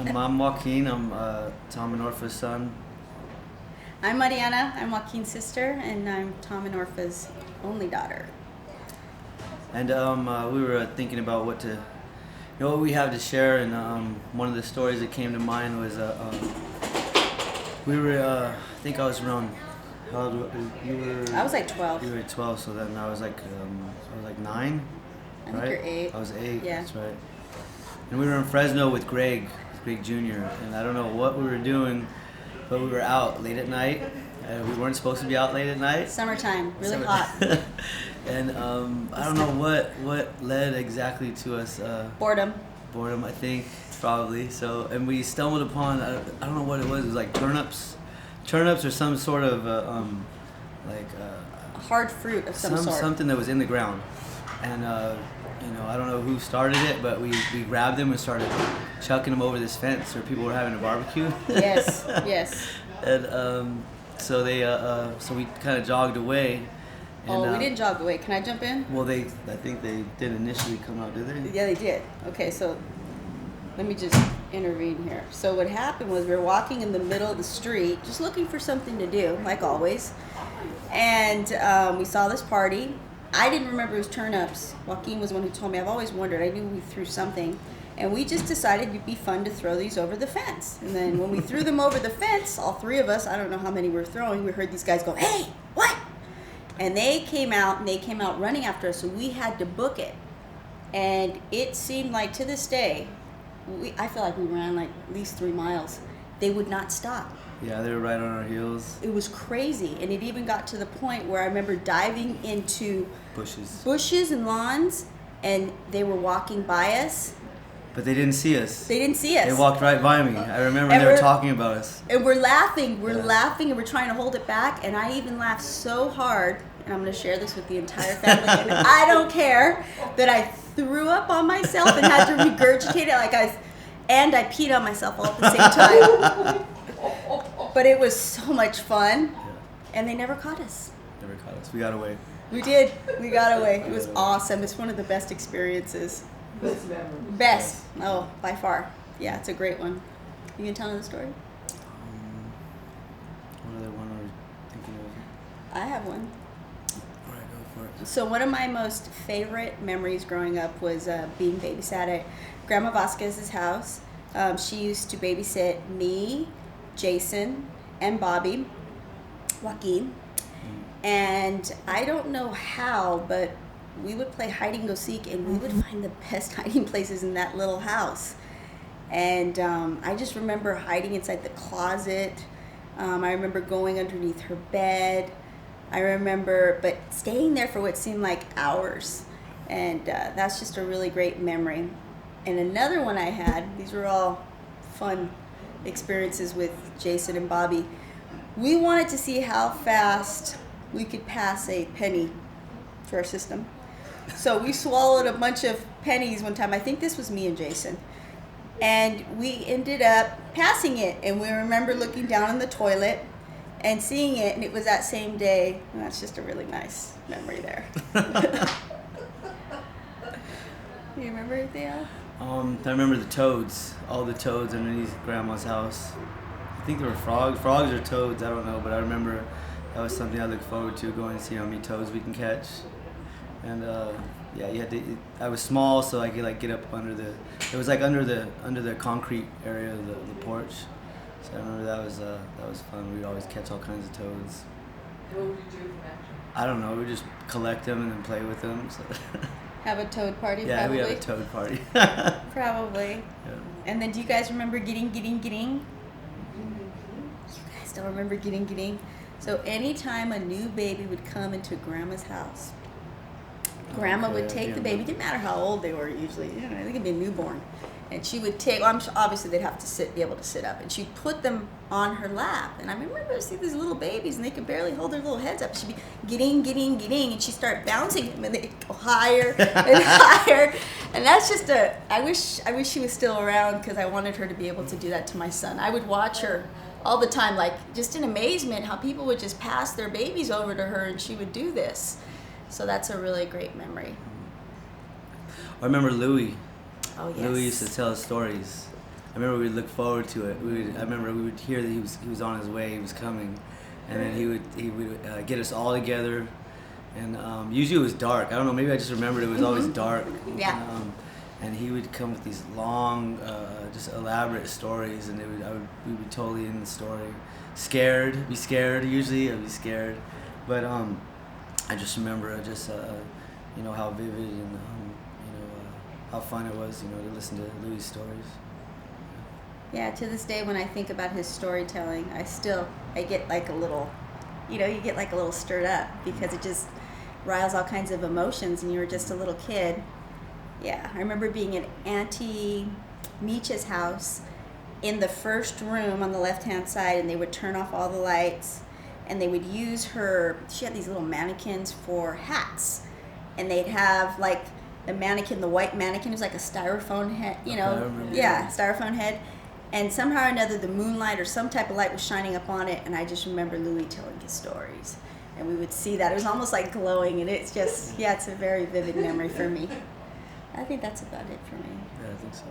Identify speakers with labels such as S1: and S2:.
S1: I'm Joaquin. I'm Tom and Orpha's son.
S2: I'm Mariana. I'm Joaquin's sister, and I'm Tom and Orpha's only daughter.
S1: And we were thinking about what we have to share. And one of the stories that came to mind was we were. I think I was around. How old you were?
S2: I was like 12.
S1: You were 12, so then I was like 9.
S2: I think you're 8.
S1: I was 8.
S2: Yeah.
S1: That's right. And we were in Fresno with Greg Jr. And I don't know what we were doing, but we were out late at night. We weren't supposed to be out late at night.
S2: Summertime, really hot.
S1: And I don't know what led exactly to us.
S2: Boredom,
S1: I think, probably. So, and we stumbled upon, I don't know what it was. It was like turnips or some sort of
S2: hard fruit of some sort.
S1: Something that was in the ground. And I don't know who started it, but we grabbed them and started chucking them over this fence where people were having a barbecue.
S2: Yes.
S1: And so we kind of jogged away. And,
S2: we didn't jog away. Can I jump in?
S1: Well, I think they did initially come out, did they?
S2: Yeah, they did. Okay, so let me just intervene here. So what happened was we were walking in the middle of the street, just looking for something to do, like always. And we saw this party. I didn't remember it was turnips. Joaquin was the one who told me. I've always wondered. I knew we threw something. And we just decided it'd be fun to throw these over the fence. And then when we threw them over the fence, all three of us, I don't know how many we were throwing, we heard these guys go, "Hey, what?" And they came out running after us, so we had to book it. And it seemed like to this day, I feel like we ran like at least 3 miles. They would not stop.
S1: Yeah, they were right on our heels.
S2: It was crazy. And it even got to the point where I remember diving into bushes and lawns, and they were walking by us.
S1: But they didn't see us.
S2: They
S1: walked right by me. I remember they were talking about us.
S2: And we're laughing. Laughing, and we're trying to hold it back. And I even laughed so hard, and I'm going to share this with the entire family. And I don't care that I threw up on myself and had to regurgitate it and I peed on myself all at the same time. But it was so much fun, and they never caught us.
S1: We got away.
S2: We did. We got away. It was awesome. It's one of the best experiences. Best. Oh, by far. Yeah, it's a great one. You can tell another story?
S1: What other one are we thinking of?
S2: I have one.
S1: All right, go for it.
S2: So one of my most favorite memories growing up was being babysat at Grandma Vasquez's house. She used to babysit me, Jason, and Bobby, Joaquin. And I don't know how, but we would play hide and go seek, and we would find the best hiding places in that little house. And I just remember hiding inside the closet. I remember going underneath her bed. But staying there for what seemed like hours. And that's just a really great memory. And another one I had, these were all fun experiences with Jason and Bobby. We wanted to see how fast we could pass a penny through our system. So we swallowed a bunch of pennies one time. I think this was me and Jason. And we ended up passing it. And we remember looking down in the toilet and seeing it. And it was that same day. And that's just a really nice memory there. Do you remember anything else?
S1: I remember the toads. All the toads underneath Grandma's house. I think there were frogs. Frogs or toads, I don't know. But I remember that was something I looked forward to, going to see how many toads we can catch. And you had to. I was small, so I could get up under the. It was under the concrete area of the porch. So I remember that was fun. We'd always catch all kinds of toads.
S3: What would you do for that?
S1: I don't know. We just collect them and then play with them. So.
S2: Have a toad party,
S1: yeah,
S2: probably?
S1: we had a toad party.
S2: Probably.
S1: Yeah.
S2: And then do you guys remember getting? You guys don't remember getting? So anytime a new baby would come into Grandma's house, Grandma would take the baby. Didn't matter how old they were usually. They could be a newborn. And she would take, obviously they'd have to be able to sit up. And she'd put them on her lap. And I remember seeing these little babies, and they could barely hold their little heads up. She'd be getting. And she'd start bouncing them, and they'd go higher and higher. And that's just I wish she was still around, because I wanted her to be able to do that to my son. I would watch her all the time, just in amazement, how people would just pass their babies over to her, and she would do this. So that's a really great memory.
S1: I remember Louis.
S2: Oh, yes.
S1: Louis used to tell us stories. I remember we'd look forward to it. I remember we would hear that he was on his way, he was coming, and then he would get us all together. And usually it was dark. I don't know. Maybe I just remembered it was always dark.
S2: Yeah.
S1: And he would come with these long, just elaborate stories, and we'd be totally in the story. Be scared. Usually, I'd be scared, but I just remember how vivid and how fun it was, to listen to Louis' stories.
S2: Yeah, to this day when I think about his storytelling, I get like a little, you get like a little stirred up because it just riles all kinds of emotions, and you were just a little kid. Yeah, I remember being at Auntie Meech's house in the first room on the left-hand side, and they would turn off all the lights, and they would use she had these little mannequins for hats, and they'd have like the white mannequin was like a styrofoam head, styrofoam head, and somehow or another the moonlight or some type of light was shining up on it, and I just remember Louis telling his stories, and we would see that. It was almost like glowing, and it's just, it's a very vivid memory for me. I think that's about it for me.
S1: Yeah, I think so.